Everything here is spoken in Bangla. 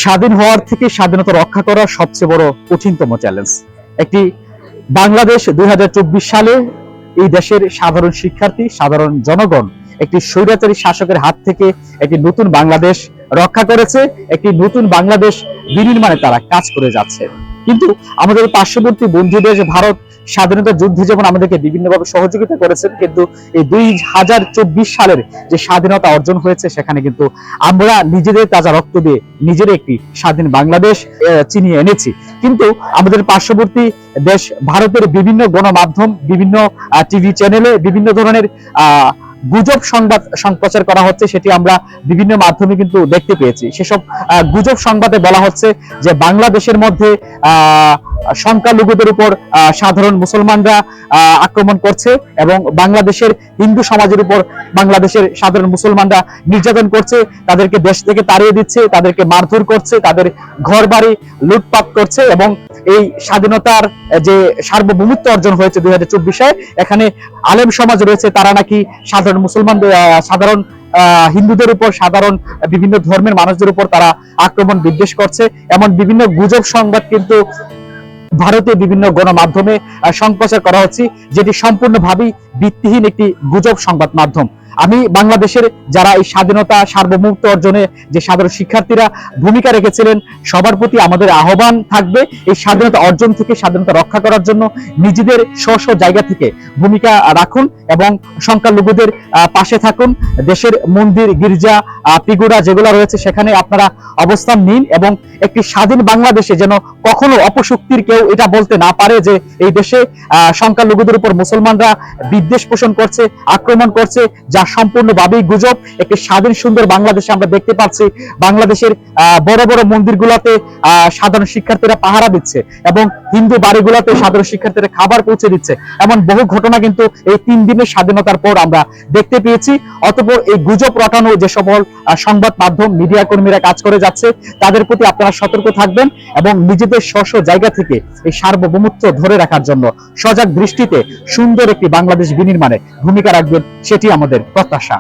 স্বাধীন হওয়ার থেকে স্বাধীনতা রক্ষা করা সবচেয়ে বড় কঠিনতম চ্যালেঞ্জ। একটি বাংলাদেশ 2024 সালে এই দেশের সাধারণ শিক্ষার্থী, সাধারণ জনগণ একটি স্বৈরাচারী শাসকের হাত থেকে একটি নতুন বাংলাদেশ রক্ষা করেছে, একটি নতুন বাংলাদেশ বিনির্মাণে তারা কাজ করে যাচ্ছে। কিন্তু আমাদের পার্শ্ববর্তী বন্ধু দেশ ভারত স্বাধীনতা যুদ্ধে যেমন আমাদেরকে বিভিন্নভাবে সহযোগিতা করেছেন, কিন্তু এই 2024 সালের যে স্বাধীনতা অর্জন হয়েছে সেখানে কিন্তু আমরা নিজেদের তাজা রক্ত দিয়ে নিজের একটি স্বাধীন বাংলাদেশ চিনিয়ে এনেছি। কিন্তু আমাদের পার্শ্ববর্তী দেশ ভারতের বিভিন্ন গণমাধ্যম, বিভিন্ন টিভি চ্যানেলে বিভিন্ন ধরনের গুজব সংবাদ সম্প্রচার করা হচ্ছে, সেটি আমরা বিভিন্ন মাধ্যমে কিন্তু দেখতে পেয়েছি। সেসব গুজব সংবাদে বলা হচ্ছে যে বাংলাদেশের মধ্যে সংখ্যালঘুদের উপর সাধারণ মুসলমানরা আক্রমণ করছে এবং বাংলাদেশের হিন্দু সমাজের উপর বাংলাদেশের সাধারণ মুসলমানরা নির্যাতন করছে, তাদেরকে দেশ থেকে তাড়িয়ে দিচ্ছে, তাদেরকে মারধর করছে, তাদের ঘর বাড়ি লুটপাট করছে। এবং এই স্বাধীনতার যে সার্বভৌমত্ব অর্জন হয়েছে 2024 এখানে আলেম সমাজ রয়েছে, তারা নাকি সাধারণ মুসলমানদের, সাধারণ হিন্দুদের উপর, সাধারণ বিভিন্ন ধর্মের মানুষদের উপর তারা আক্রমণ বিদ্বেষ করছে। এমন বিভিন্ন গুজব সংবাদ কিন্তু ভারতের বিভিন্ন গণমাধ্যমে সম্প্রচার করা হচ্ছে, যেটি সম্পূর্ণভাবেই ভিত্তিহীন একটি গুজব সংবাদ মাধ্যম। আমি বাংলাদেশের যারা এই স্বাধীনতা সার্বভৌমত্ব অর্জনে যে সাধারণ শিক্ষার্থীরা ভূমিকা রেখেছিলেন, সবার প্রতি আমাদের আহ্বান থাকবে এই স্বাধীনতা অর্জন থেকে স্বাধীনতা রক্ষা করার জন্য নিজেদের স্ব জায়গা থেকে ভূমিকা রাখুন এবং সংখ্যালঘুদের পাশে থাকুন। দেশের মন্দির, গির্জা, পিগুড়া যেগুলো রয়েছে সেখানে আপনারা অবস্থান নিন এবং একটি স্বাধীন বাংলাদেশে যেন কখনো অপশক্তির কেউ এটা বলতে না পারে যে এই দেশে সংখ্যালঘুদের উপর মুসলমানরা বিদ্বেষ পোষণ করছে, আক্রমণ করছে, যা সম্পূর্ণভাবেই গুজব। একটি স্বাধীন সুন্দর বাংলাদেশে আমরা দেখতে পাচ্ছি বাংলাদেশের বড় বড় মন্দিরগুলোতে সাধারণ শিক্ষার্থীরা পাহারা দিচ্ছে এবং হিন্দু বাড়িগুলোতে সাধারণ শিক্ষার্থীরা খাবার পৌঁছে দিচ্ছে। এমন বহু ঘটনা কিন্তু এই 3 দিনের স্বাধীনতার পর আমরা দেখতে পেয়েছি। অতঃপর এই গুজব রটানো যে সকল সংবাদ মাধ্যম, মিডিয়া কর্মীরা কাজ করে যাচ্ছে, তাদের প্রতি আপনারা সতর্ক থাকবেন এবং নিজেদের স্ব জায়গা থেকে এই সার্বভৌমত্ব ধরে রাখার জন্য সজাগ দৃষ্টিতে সুন্দর একটি বাংলাদেশ বিনির্মাণে ভূমিকা রাখবেন, সেটি আমাদের প্রত্যাশা।